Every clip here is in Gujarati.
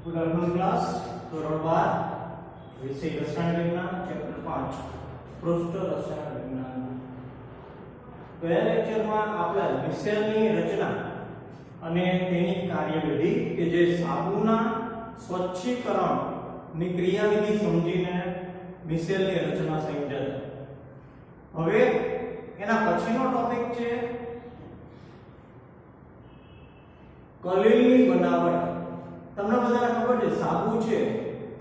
गुड आफ्टरनून क्लास ધોરણ 12 વિષય રસાયણ વિજ્ઞાન ચેપ્ટર 5 પૃષ્ઠ રસાયણ વિજ્ઞાન ગયા લેક્ચરમાં આપણે મિશ્રણની રચના અને તેની કાર્યવિધિ કે જે સાબુના સ્વચ્છીકરણની ક્રિયાવિધિ સમજીને મિશ્રણની રચના સમજ્યા. હવે એના પછીનો ટોપિક છે કલીલની બનાવટ. તમને બધાને ખબર છે સાબુ છે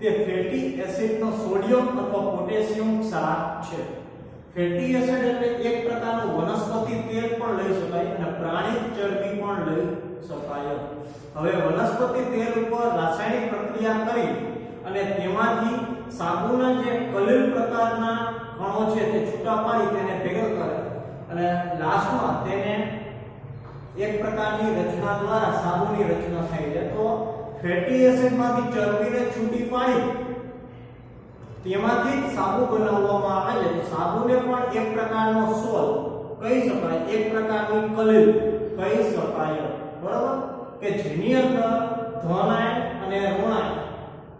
તે ફેટી એસિડનો સોડિયમ અથવા પોટેશિયમ ક્ષાર છે. ફેટી એસિડ એટલે એક પ્રકારનું વનસ્પતિ તેલ પણ લઈ શકાય અને પ્રાણી ચરબી પણ લઈ શકાય. હવે વનસ્પતિ તેલ ઉપર રાસાયણિક પ્રક્રિયા કરી અને તેમાંથી સાબુના જે કલીલ પ્રકારના કણો છે તે છૂટા પાડી તેને ભેગા કરે અને લાસ્ટમાં તેને એક પ્રકારની રચના દ્વારા સાબુની રચના થાય છે. તો ફેટી એસિડમાંથી ચરબીને છૂટી પાડી તેમાંથી સાબુ બનાવવામાં આવે છે. સાબુને પણ એક પ્રકારનો સોલ કહી શકાય, એક પ્રકારની કલીલ કહી શકાય. બરાબર કે જેની અંદર ધન આયન અને ઋણ આયન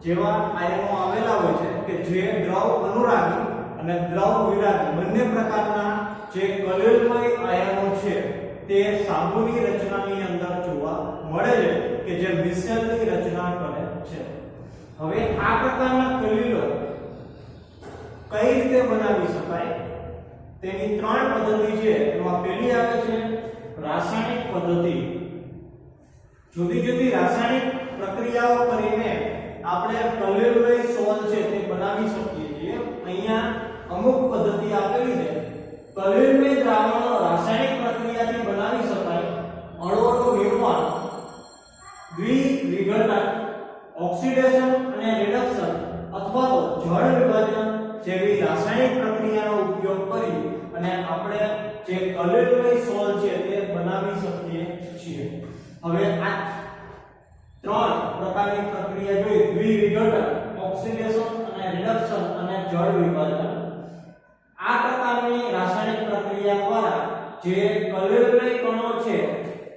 જેવા આયનો આવેલા હોય છે કે જે દ્રવ અનુરાગી અને દ્રવ વિરાગી બંને પ્રકારના જે કલીલમય આયનો છે તે સાબુની રચનાની અંદર જોવા મળે છે કે જે મિશ્રણની રચના કરે છે. હવે આ પ્રકારના કલીલો કઈ રીતે બનાવી શકાય તેની ત્રણ પદ્ધતિ છે. એમાં પહેલી આવે છે રાસાયણિક પદ્ધતિ. જુદી જુદી રાસાયણિક પ્રક્રિયાઓ કરીને આપણે કલીલમય સોલ છે તે બનાવી શકીએ છીએ. અહીંયા અમુક પદ્ધતિ આપેલી છે. કલીલમય દ્રાવણો રાસાયણિક પ્રક્રિયાથી બનાવી શકાય. અણુઓનું નિર્માણ, દ્વિવિઘટન, ઓક્સિડેશન અને રિડક્શન અથવા તો જળ વિભાજન જેવી રાસાયણિક પ્રક્રિયાનો ઉપયોગ કરી અને આપણે જે કલીલમય સોલ છે તે બનાવી શકીએ છીએ. હવે આ ત્રણ પ્રકારની પ્રક્રિયા જોઈ: દ્વિવિઘટન, ઓક્સિડેશન અને રિડક્શન અને જળ વિભાજન. આ પ્રકારની રાસાયણિક પ્રક્રિયા દ્વારા જે કલીલમય કણો છે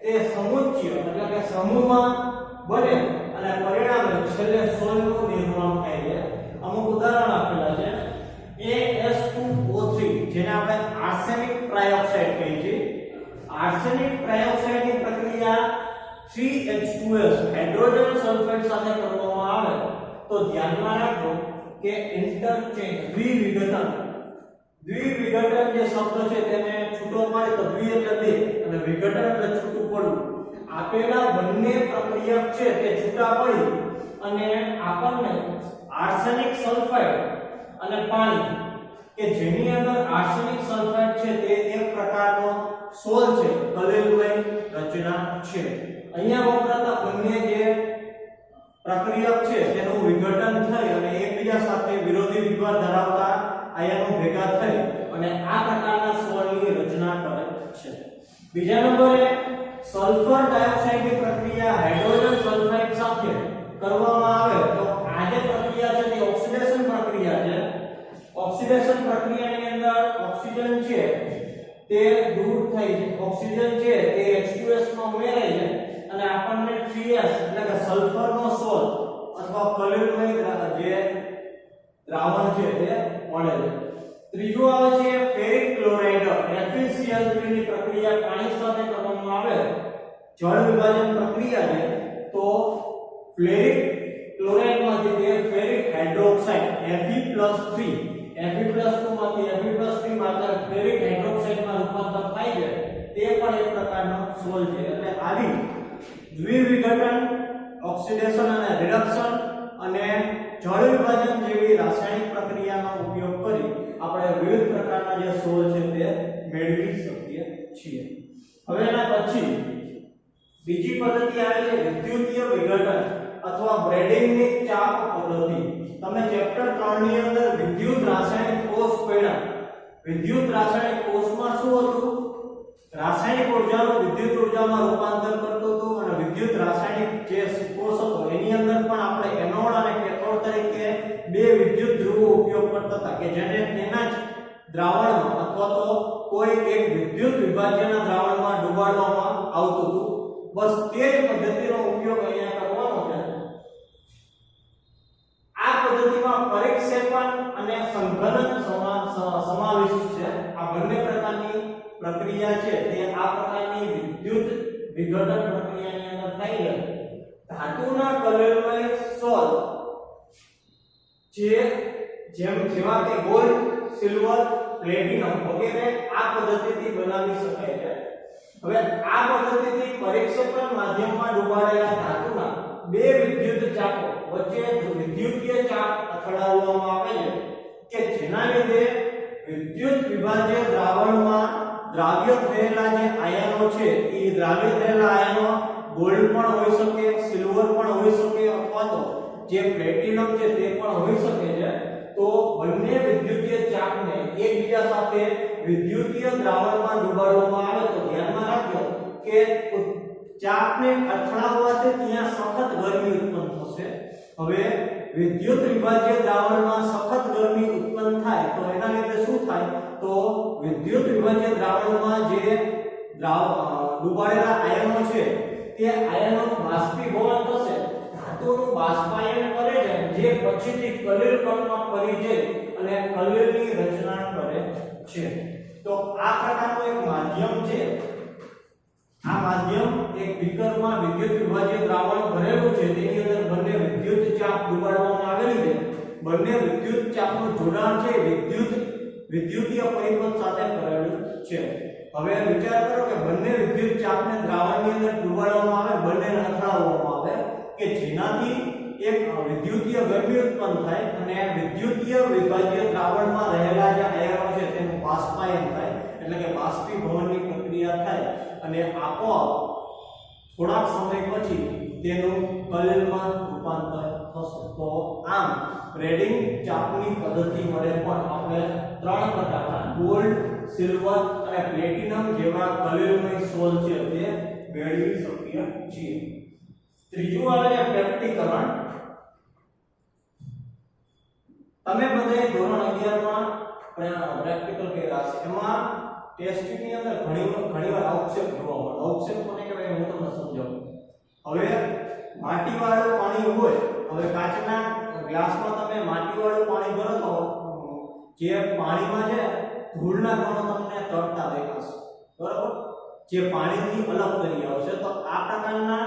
તે સમુચ્ચય એટલે કે સમૂહમાં બને અને પરિણામે છેલ્લે સોલનું નિર્માણ થાય છે. અમુક ઉદાહરણ આપેલા છે. AS2O3 જેને આપણે આર્સેનિક ટ્રાયોક્સાઇડ કહીએ છીએ. આર્સેનિક ટ્રાયોક્સાઇડની પ્રક્રિયા 3H2S હાઇડ્રોજન સલ્ફેટ સાથે કરવામાં આવે તો ધ્યાનમાં રાખો કે ઇન્ટરચેન્જ દ્વિવિઘટન જે શબ્દ છે તેને છૂટો પાડે તો દ્વિ એટલે બે અને વિઘટન એટલે છૂટું પડવું. આપેલા બંને પ્રક્રિયક છે તે છૂટા પડી અને આપણને આર્સેનિક સલ્ફાઇડ અને પાણી કે જેની અંદર આર્સેનિક સલ્ફાઇડ છે તે એક પ્રકારનો સોલ છે, કલીલમય રચના છે. અહીંયા વપરાતા બંને જે પ્રક્રિયક છે તેનું વિઘટન થઈ અને એકબીજા સાથે વિરોધી વિભાર ધરાવતા આયનો ભેગા થઈ અને આ પ્રકારના સોલની રચના કરે છે. બીજા નંબરે સલ્ફર ડાયોક્સાઇડની પ્રક્રિયા હાઇડ્રોજન સલ્ફાઇડ સાથે કરવામાં આવે તો આ જે પ્રક્રિયા છે તે ઓક્સિડેશન પ્રક્રિયા છે. ઓક્સિડેશન પ્રક્રિયાની અંદર ઓક્સિજન છે તે દૂર થઈ છે. ઓક્સિજન છે તે H2S માં ઉમેરાય છે અને આપણને 3S એટલે કે સલ્ફરનો સોલ અથવા કલીલમય જે દ્રાવણ છે તે મળે છે. ત્રીજું આવે છે ફેરિક ક્લોરાઇડ FeCl3 ની પ્રક્રિયા પાણી સાથે કરવામાં આવે જળ વિભાજન પ્રક્રિયા છે તો ફેરિક ક્લોરાઇડ માંથી તે ફેરિક હાઇડ્રોક્સાઇડ Fe+3 Fe+2 માંથી Fe+3 માત્ર ફેરિક હાઇડ્રોક્સાઇડ માં રૂપાંતર થાય છે. તે પણ એક પ્રકારનો સોલ છે. એટલે આવી દ્વિવિઘટન, ઓક્સિડેશન અને રિડક્શન અને જળ વિભાજન જેવી રાસાયણિક પ્રક્રિયાનો ઉપયોગ કરી આપણે વિવિધ પ્રકારના જે સોલ છે તે મેળવી શકીએ છીએ. હવે એના પછી બીજી પદ્ધતિ આવે છે વિદ્યુતીય વિઘટન અથવા બ્રેડિંગની ચાપ પદ્ધતિ. તમે ચેપ્ટર 3 ની અંદર વિદ્યુત રાસાયણિક કોષ પડ્યા. વિદ્યુત રાસાયણિક કોષમાં શું હતું? રાસાયણિક ઉર્જાનું વિદ્યુત ઉર્જામાં રૂપાંતર કરતું હતું અને વિદ્યુત રાસાયણિક જે કોષ હતો એની અંદર પણ આપણે એનોડ અને કેથોડ તરીકે બે વિદ્યુત ધ્રુવો ઉપયોગ કરતા હતા કે જેને તેના જ દ્રાવણમાં અથવા તો કોઈ એક વિદ્યુત વિભાજ્યના દ્રાવણમાં ડુબાડવામાં આવતું હતું. બસ તે જ પદ્ધતિનો ઉપયોગ અહીંયા કરવાનો છે. સમાવિષ્ટ છે. આ બંને પ્રકારની પ્રક્રિયા છે તે આ પ્રકારની વિદ્યુત વિઘટન પ્રક્રિયાની અંદર થાય છે. ધાતુના કલેલમય સોલ જેવા કે ગોલ્ડ, સિલ્વર, પ્લેટિનમ વગેરે આ પદ્ધતિથી બનાવી શકાય છે. હવે આ પદ્ધતિથી પરીક્ષેપણ માધ્યમમાં ડુબાડેલા ધાતુના બે વિદ્યુત ચાપો વચ્ચે વિદ્યુતીય ચાપ અથડાવવામાં આવે છે કે જેના લીધે વિદ્યુત વિભાજ્ય દ્રાવણમાં દ્રાવ્ય થયેલા જે આયનો છે એ દ્રાવ્ય થયેલા આયનો ગોલ્ડ પણ હોઈ શકે, સિલ્વર પણ હોઈ શકે અથવા તો જે પ્લેટિનમ છે તે પણ હોઈ શકે છે. તો બંને વિદ્યુતીય ચાપને એકબીજા સાથે વિદ્યુતીય દ્રાવણમાં ડુબાડવામાં આવે તો ધ્યાનમાં રાખજો કે ચાપને અથડાવવાથી ત્યાં સખત ગરમી ઉત્પન્ન થશે. હવે વિદ્યુત વિભાજ્ય દ્રાવણમાં સખત ગરમી ઉત્પન્ન થાય તો એના લીધે શું થાય તો વિદ્યુત વિભાજ્ય દ્રાવણમાં જે ડુબાડેલા આયનો છે તે આયનોનું બાષ્પીભવન થશે. ધાતુનું બાષ્પાયન કરે છે જે પછીથી કલેલ કણમાં ફરી જાય અને કલેલની રચના કરે છે. તો આ પ્રકારનું એક માધ્યમ છે. આ માધ્યમ એક બીકરમાં વિદ્યુત વિભાજ્ય દ્રાવણ ભરેલું છે તેની અંદર બંને વિદ્યુત ચાપ ડુબાડવામાં આવેલી છે. બંને વિદ્યુત ચાપનું જોડાણ છે વિદ્યુતીય પરિપથ સાથે કરેલું છે. હવે વિચાર કરો કે બંને વિદ્યુત ચાપને દ્રાવણની અંદર ડુબાડવામાં આવે, બંનેને અથડાવવામાં આવે કે જેનાથી એક વિદ્યુતીય ગરમી ઉત્પન્ન થાય અને વિદ્યુતીય વિભાજ્ય દ્રાવણમાં રહેલા જે આયનો છે તેનું બાષ્પાયન થાય એટલે કે બાષ્પીભવનની પ્રક્રિયા થાય અને આપોઆપ થોડાક સમય પછી તેનું કલેલમાં રૂપાંતર થશે. તો આમ રેડિંગ ચાપની પદ્ધતિ વડે પણ આપણે ત્રણ પ્રકારના ગોલ્ડ, સિલ્વર અને પ્લેટિનમ જેવા કલેલમય સોલ છે તે મેળવી શકીએ છીએ. ત્રીજું આવે છે પ્રેક્ટિકરણ. તમે બધાએ ધોરણ 11 માં પ્રેક્ટિકલ કર્યા છે. એમાં ટેસ્ટની અંદર ઘણીવાર અવક્ષેપ જોવા મળે. અવક્ષેપ કોને કહેવાય હું તમને સમજાવું. હવે માટીવાળું પાણી હોય, હવે કાચના ગ્લાસમાં તમે માટીવાળું પાણી ભરો તો જે પાણીમાં છે ધૂળના કણો તમને તરતા દેખાશે, બરાબર, જે પાણીથી અલગ કરી આવશે. તો આ પ્રકારના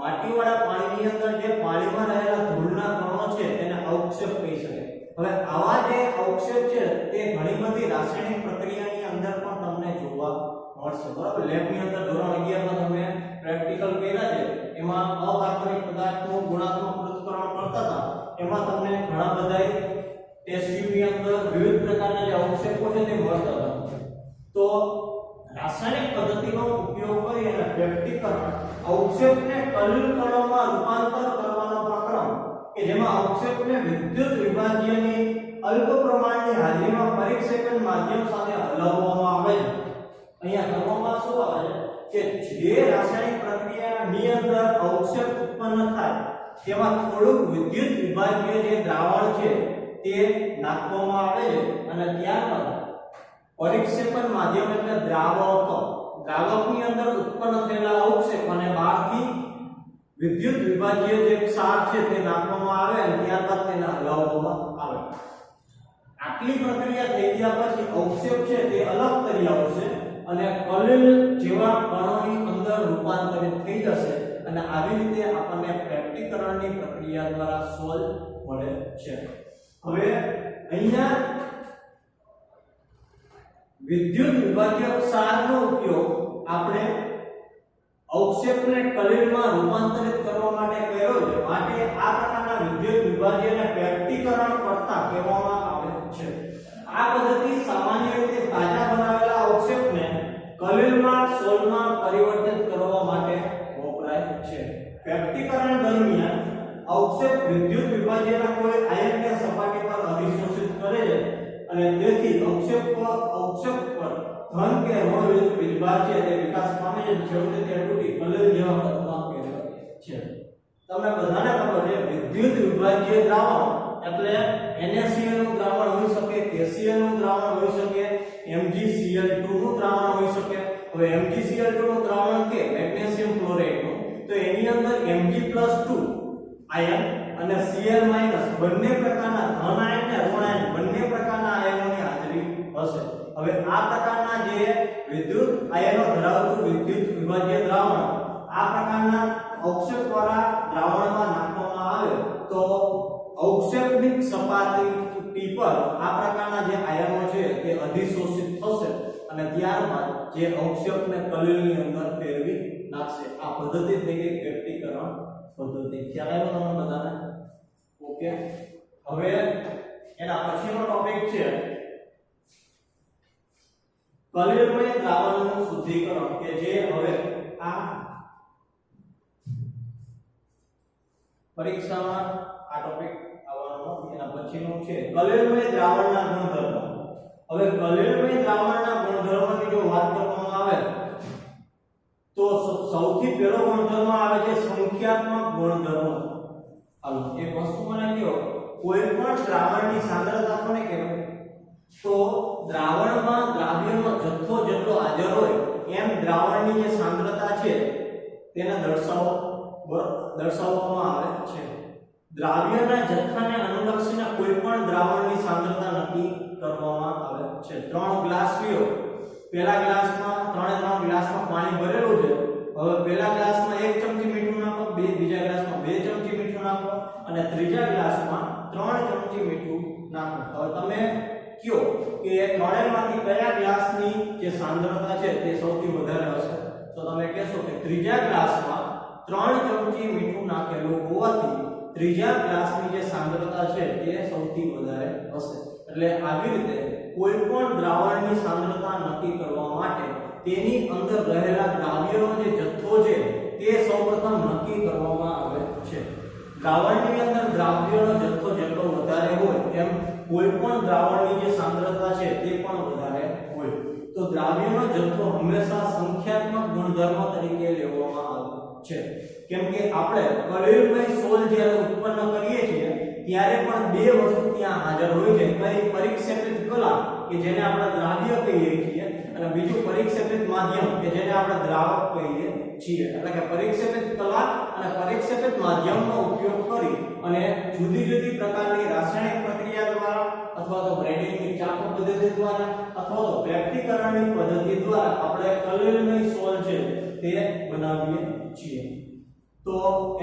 માટીવાળા પાણીની અંદર જે પાણીમાં રહેલા ધૂળના કણો છે તેને અવક્ષેપ કહી શકાય. હવે આવા જે અવક્ષેપ છે તે ઘણી બધી રાસાયણિક પ્રક્રિયાની અંદર પણ તમને જોવા મળશે, બરાબર. લેબની અંદર ધોરણ 11 માં તમે પ્રેક્ટિકલ કર્યા છે એમાં અકાર્બનિક પદાર્થનું ગુણાત્મક પૃથ્થકરણ કરતા હતા. એમાં તમને ઘણા બધા ટેસ્ટ ટ્યુબની અંદર વિવિધ પ્રકારના જે અવક્ષેપો છે તે મળતા હતા. તો રાસાયણિક પદ્ધતિનો ઉપયોગ કરી અને પ્રેક્ટિકરણ અવક્ષેપને કલેલ કણોમાં રૂપાંતર કરવાનો પ્રક્રમ કે જેમાં અવક્ષેપને વિદ્યુત વિભાજ્યની અલ્પ પ્રમાણની હાજરીમાં પરીક્ષેપણ માધ્યમ સાથે હલાવવામાં આવે છે. અહીંયા કરવામાં શું આવે છે કે જે રાસાયણિક પ્રક્રિયાની અંદર અવક્ષેપ ઉત્પન્ન થાય તેમાં થોડુંક વિદ્યુત વિભાજ્ય જે દ્રાવણ છે તે નાખવામાં આવે છે અને ત્યારબાદ પરીક્ષેપણ માધ્યમ એટલે દ્રાવકની અંદર ઉત્પન્ન થયેલા અવક્ષેપ અને બહારથી વિદ્યુત વિભાજ્ય જે ક્ષાર છે તે નાખવામાં આવે અને ત્યારબાદ તેને હલાવવામાં આવે. આટલી પ્રક્રિયા થઈ ગયા પછી અવક્ષેપ છે તે અલગ કરી આવશે અને કલેલ જેવા કણોની અંદર રૂપાંતરિત થઈ જશે અને આવી રીતે આપણને પ્રેક્ટિકરણની પ્રક્રિયા દ્વારા સોલ મળે છે. હવે અહીંયા વિદ્યુત વિભાજ્ય ક્ષારનો ઉપયોગ આપણે અવક્ષેપને કલેલમાં રૂપાંતરિત કરવા માટે કર્યો છે. માટે આ પ્રકારના વિદ્યુત વિભાજ્યને પ્રેક્ટિકરણ કરતા કહેવામાં આવે છે. આ પદ્ધતિ સામાન્ય રીતે તાજા બનાવેલા અવક્ષેપને કલેલમાં સોલમાં પરિવર્તિત કરવા માટે વપરાય છે. પ્રેક્ટિકરણ દરમિયાન અવક્ષેપ વિદ્યુત વિભાજ્યના કોઈ આયનને સપાટી પર અધિશોષિત કરે છે અને તેથી અવક્ષેપ પર ધન કે ઋણ વિભાજ્ય તે વિકાસ પામે છે. છેવટે તે તૂટી કલેલ જેવા પદાર્થમાં ફેરવાય છે. તમને બધાને ખબર છે વિદ્યુત વિભાજ્ય દ્રાવણ એટલે NaCl નું દ્રાવણ હોઈ શકે, KCl નું દ્રાવણ હોઈ શકે, MgCl2 નું દ્રાવણ હોઈ શકે. હવે MgCl2 નું દ્રાવણ કે મેગ્નેશિયમ ક્લોરાઇડ નું, તો એની અંદર Mg+2 આયન અને Cl- બંને પ્રકારના ધન આયન અને ઋણ આયન બંને પ્રકારના આયનોની હાજરી હશે. હવે આ પ્રકારના જે વિદ્યુત આયનો ધરાવતું વિદ્યુત વિભાજ્ય દ્રાવણ આ પ્રકારના અવક્ષેપવાળા દ્રાવણમાં નાખવામાં આવે તો અવક્ષેપની સપાટી પર આ પ્રકારના જે આયનો છે તે અધિશોષિત થશે અને ત્યારબાદ જે અવક્ષેપને કલીલની અંદર ફેરવી નાખશે. આ પદ્ધતિ થઈ ગઈ વ્યક્તિકરણ પદ્ધતિ. ખ્યાલ આવ્યો તમને બધાને? ઓકે. હવે એના પછીનો ટોપિક છે કલીલમય દ્રાવણનું શુદ્ધિકરણ કે જે હવે આ પરીક્ષામાં આ ટોપિક આવવાનો. એના પછીનું છે કલીલમય દ્રાવણના ગુણધર્મો. હવે કલીલમય દ્રાવણના ગુણધર્મોની જો વાત કરવામાં આવે તો સૌથી પહેલો ગુણધર્મ આવે છે સંખ્યાત્મક ગુણધર્મ. હાલો એક વસ્તુ મને કહો, કોઈ પણ દ્રાવણની સાંદ્રતા કોને કહેવાય? તો દ્રાવણમાં દ્રાવ્યનો જથ્થો જેટલો હાજર હોય એમ દ્રાવણની જે સાંદ્રતા છે તેને દર્શાવવામાં આવે છે. દ્રાવ્યના જથ્થાને અનુલક્ષીને કોઈ પણ દ્રાવણની સાંદ્રતા નક્કી કરવામાં આવે છે. 3 ગ્લાસ લ્યો, પહેલા ગ્લાસમાં 3 ગ્લાસમાં પાણી ભરેલું છે. હવે પહેલા ગ્લાસમાં 1 ચમચી મીઠું નાખો, બીજા ગ્લાસમાં 2 ચમચી મીઠું નાખો અને ત્રીજા ગ્લાસમાં 3 ચમચી મીઠું નાખો. હવે તમે કયો કે ત્રણેયમાંથી કયા ગ્લાસની જે સાંદ્રતા છે તે સૌથી વધારે હશે? તો તમે કહેશો કે ત્રીજા ગ્લાસમાં 3 ચમચી મીઠું નાખેલું હોવાથી ત્રીજા ગ્લાસની જે સાંદ્રતા છે તે સૌથી વધારે હશે. એટલે આવી રીતે કોઈ પણ દ્રાવણની સાંદ્રતા નક્કી કરવા માટે તેની અંદર રહેલા દ્રાવ્યનો જે જથ્થો છે તે સૌપ્રથમ નક્કી કરવામાં આવે છે. દ્રાવણની અંદર દ્રાવ્યનો જથ્થો જેટલો વધારે હોય એમ કોઈ પણ દ્રાવણની જે સાંદ્રતા છે તે પણ વધારે હોય. તો દ્રાવ્યનો જથ્થો હંમેશા સંખ્યાત્મક ગુણધર્મ તરીકે લેવામાં આવે છે. કેમ કે આપણે કલીલમય સોલ જ્યારે ઉત્પન્ન કરીએ છીએ ત્યારે પણ બે વસ્તુ ત્યાં હાજર હોય છે. કઈ પરિક્ષેપિત કલા કે જેને આપણે દ્રાવ્ય કહીએ છીએ અને બીજું પરિક્ષેપિત માધ્યમ કે જેને આપણે દ્રાવક કહીએ છીએ. એટલે કે પરિક્ષેપિત કલા અને પરિક્ષેપિત માધ્યમનો ઉપયોગ કરી અને જુદી જુદી પ્રકારની રાસાયણિક પ્રક્રિયા દ્વારા અથવા તો ગ્રેડિંગની ચાકુ પદ્ધતિ દ્વારા અથવા તો વ્યક્તિકરણની પદ્ધતિ દ્વારા આપણે કલીલમય સોલ છે તે બનાવીએ છીએ. તો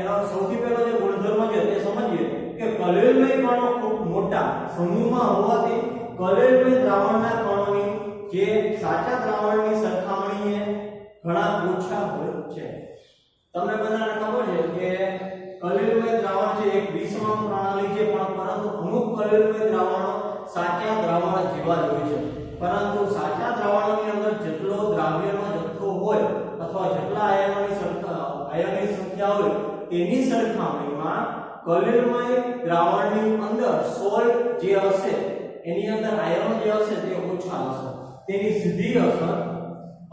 એનો સૌથી પહેલો જે ગુણધર્મ છે તે સમજીએ કે કલીલમય કણો ખૂબ મોટા સમૂહમાં હોવાથી કલીલમય દ્રાવણના કણોની જે સાચા દ્રાવણની સરખામણીએ ઘણા ઓછા હોય છે. તમને બધાને ખબર છે કે કલીલમય દ્રાવણ છે એક વિષમ પ્રણાલી છે, પણ પરંતુ અમુક કલીલમય દ્રાવણો સાચા દ્રાવણ જેવા જ હોય છે. પરંતુ સાચા દ્રાવણોની અંદર જેટલો દ્રાવ્યનો જથ્થો હોય અથવા જેટલા આયનોની સંખ્યા હોય તેની સરખામણીમાં કલીલમય દ્રાવણની અંદર સોલ્ટ જે હશે એની અંદર આયનો જે હશે તે ઓછા હશે. તેની સીધી અસર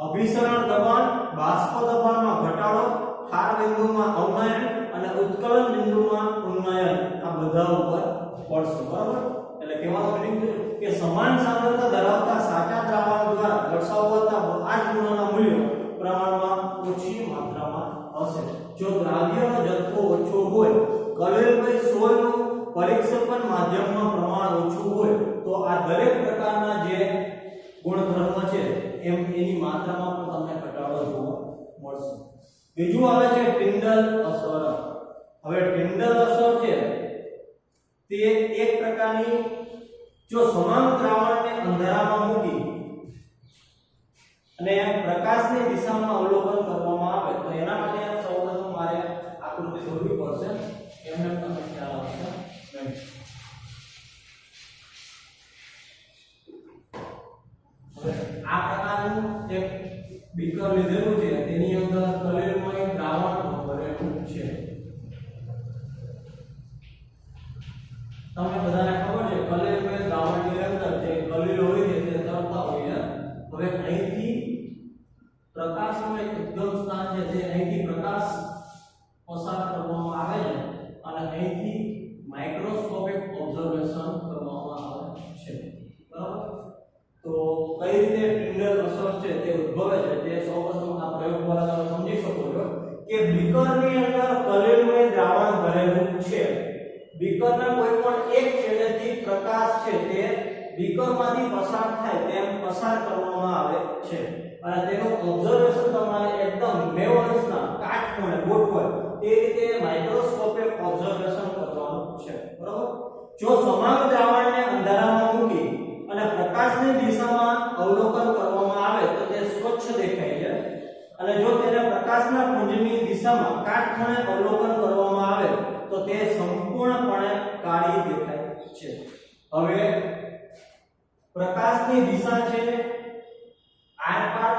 અભિસરણ દબાણ, બાષ્પ દબાણમાં ઘટાડો, ઠાર બિંદુમાં અવનયન અને ઉત્કલન બિંદુમાં ઉન્નયન આ બધા ઉપર પડશે. બરાબર? એટલે કહેવાનો મીનિંગ કે સમાન સાંદ્રતા ધરાવતા સાચા દ્રાવણ દ્વારા દર્શાવવાતા આ જ ગુણોના મૂલ્યો પ્રમાણમાં ઓછી માત્રામાં હશે. જો દ્રાવ્યનો જથ્થો ઓછો હોય, કલીલમય સોલનું પરિક્ષેપણ માધ્યમમાં પ્રમાણ ઓછું હોય તો આ દરેક પ્રકારના જે ગુણધર્મ છે એમ એની માત્રામાં પણ તમને ઘટાડો જોવા મળશે. બીજું આવે છે ટિન્ડલ અસર. હવે ટિન્ડલ અસર છે તે એક પ્રકારની જો સમાન દ્રાવણને અંધારામાં મૂકી અને પ્રકાશની દિશામાં અવલોકન કરવામાં આવે તો એના માટે સૌપ્રથમ મારે આકૃતિ દોરવી પડશે. એમને તમને ખ્યાલ આવશે નહીં. હવે આ પ્રકારનું એક બીકર લીધેલું છે, તેની અંદર કલીલમય દ્રાવણ ભરેલું છે. તમને બધાને ખબર છે કલીલમય દ્રાવણની અંદર જે કલીલ હોય છે તે તરતા હોય છે. હવે અહીંથી પ્રકાશનું એક ઉદ્ગમ સ્થાન છે, જે અહીંથી પ્રકાશ પસાર કરવામાં આવે છે અને અહીંથી માઇક્રોસ્કોપિક ઓબ્ઝર્વેશન કરવામાં આવે છે. બરાબર? તો કઈ રીતે ટિન્ડલ અસર છે તે ઉદ્ભવે છે તે સૌપ્રથમ આ પ્રયોગ દ્વારા તમે સમજી શકો છો કે બીકરની અંદર કલીલમય દ્રાવણ ભરેલું છે બીકરના કોઈ પણ એક છેડેથી પ્રકાશ છે તે બીકરમાંથી પસાર થાય તેમ પસાર કરવામાં આવે છે અને તેનું ઓબ્ઝર્વેશન તમારે એકદમ 90 અંશના કાટખૂણે ગોઠવાય તે રીતે માઇક્રોસ્કોપે ઓબ્ઝર્વેશન કરવાનું છે બરાબર જો સમાન દ્રાવણને અંધારામાં મૂકી અને પ્રકાશની દિશામાં અવલોકન કરવામાં આવે તો તે સ્વચ્છ દેખાય છે અને જો તેને પ્રકાશના પુંજની દિશામાં કાટખૂણે અવલોકન કરવામાં આવે તો તે સંપૂર્ણપણે કાળી દેખાય છે હવે પ્રકાશની દિશા છે આરપાર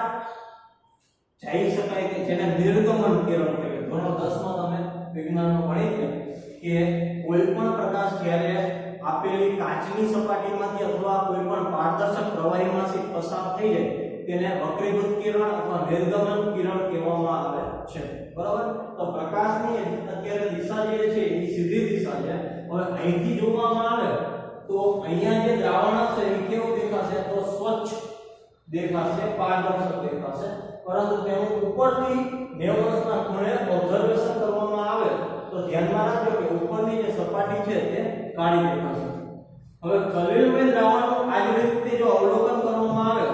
જઈ શકાય કે જેને નિર્ગમન કિરણ કહેવાય ધોરણ 10 માં તમે વિજ્ઞાનમાં ભણી કે કોઈ પણ પ્રકાશ જ્યારે આપેલી કાચની સપાટીમાંથી અથવા કોઈ પણ પારદર્શક પ્રવાહીમાંથી પસાર થઈ જાય તેને વક્રીભૂત કિરણ અથવા નિર્ગમન કિરણ કહેવામાં આવે છે બરાબર તો પ્રકાશની અત્યારે દિશા જે છે એ સીધી દિશા છે હવે અહીંથી જોવામાં આવે તો અહીંયા જે દ્રાવણ હશે એ કેવું દેખાશે તો સ્વચ્છ દેખાશે પારદર્શક દેખાશે પરંતુ તેનું ઉપરથી 90 અંશના ખૂણે ઓબ્ઝર્વેશન કરવામાં આવે તો ધ્યાનમાં રાખજો કે ઉપરની જે સપાટી છે તે કાળી દેખાશે હવે કલિલમય દ્રાવણનું આ રીતે જો અવલોકન કરવામાં આવે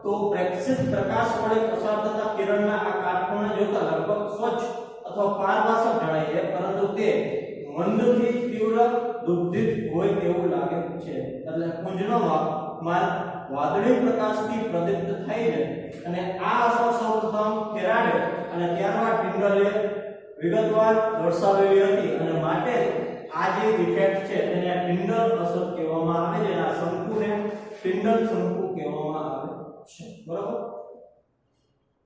તો પ્રેક્ષિત પ્રકાશ વડે પસાર થતા કિરણના આ કાટખૂણે જોતા લગભગ સ્વચ્છ અથવા પારદર્શક જણાય છે પરંતુ તે મંદથી તીવ્ર દુર્દિત હોય તેવું લાગે છે એટલે પુંજનો માર્ગ વાદળી પ્રકાશથી પ્રદીપ્ત થાય છે અને આ અસર સૌપ્રથમ ફેરાડે અને ત્યારબાદ ટિન્ડલે વિગતવાર દર્શાવેલી હતી અને માટે આ જે ઇફેક્ટ છે તેને ટિન્ડલ અસર કહેવામાં આવે છે અને આ શંકુને ટિન્ડલ શંકુ કહેવામાં આવે છે બરાબર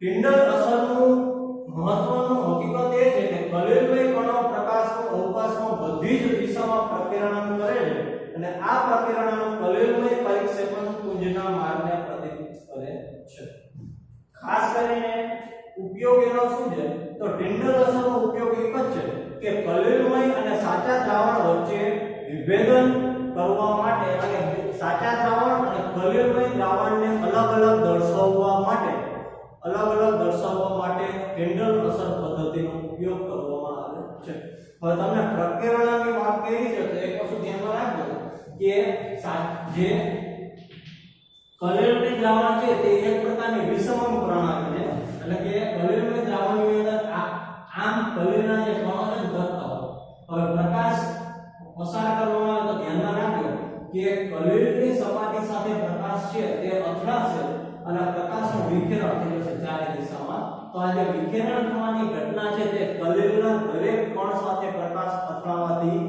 ટિન્ડલ અસરનું મહત્વનું હકીકત એ છે કે કલિલમય કણો પ્રકાશનો અવકાશમાં બધી જ દિશામાં પ્રકિરણન કરે છે અને આ પ્રકિરણન કલિલમય પરિક્ષેપણ પુંજના માર્ગને પ્રદીપ્ત કરે છે ખાસ કરીને ઉપયોગ એનો શું છે તો ટિન્ડલ અસરનો ઉપયોગ એક જ છે કે કલિલમય અને સાચા દ્રાવણ વચ્ચે વિભેદન કરવા માટે અને સાચા દ્રાવણ અને કલિલમય દ્રાવણને અલગ-અલગ દર્શાવવા માટે ટિન્ડલ અસર પદ્ધતિનો ઉપયોગ કરવામાં આવે છે હવે તમને પ્રકિરણની વાત કરી છે તો એક વસ્તુ ધ્યાનમાં રાખજો કે જે કલિલમય દ્રાવણ છે તે એક પ્રકારની વિષમમ પ્રણાલી છે એટલે કે કલિલમય દ્રાવણની અંદર આમ કલિલના જે કણો છે ધરતા હોય હવે પ્રકાશ પસાર કરવામાં આવે તો ધ્યાનમાં રાખજો કે કલિલની સપાટી સાથે પ્રકાશ છે તે અથડાશે અને પ્રકાશનું વિખેરણ થઈ જશે ચારે દિશામાં તો આ જે વિખેરણ થવાની ઘટના છે તે કલિલના દરેક કણ સાથે પ્રકાશ અથડાવાથી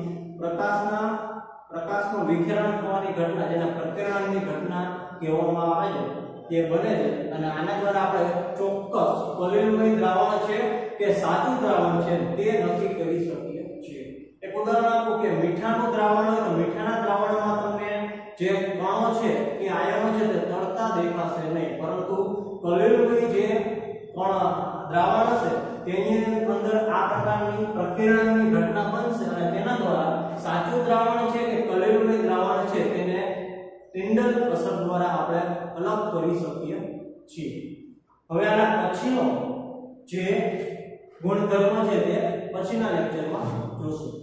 પ્રકાશનું વિખેરણ થવાની ઘટના જેને પ્રકિરણની ઘટના કહેવામાં આવે છે તે બને છે અને આના દ્વારા આપણે ચોક્કસ કલિલમય દ્રાવણ છે કે સાચું દ્રાવણ છે તે નક્કી કરી શકીએ છીએ એક ઉદાહરણ આપું કે મીઠાનું દ્રાવણ હોય તો મીઠાના દ્રાવણમાં તમને જે કણો છે કે આયનો છે તે તરતા દેખાશે નહીં પરંતુ કલિલમય જે દ્રાવણ હશે તેની અંદર આ પ્રકારની પ્રકિરણની ઘટના બનશે અને તેના દ્વારા સાચું દ્રાવણ છે કે કલિલમય દ્રાવણ છે તેને ટિન્ડલ અસર દ્વારા આપણે અલગ કરી શકીએ છીએ હવે આના પછીનો જે ગુણધર્મ છે તે પછીના લેક્ચરમાં જોશું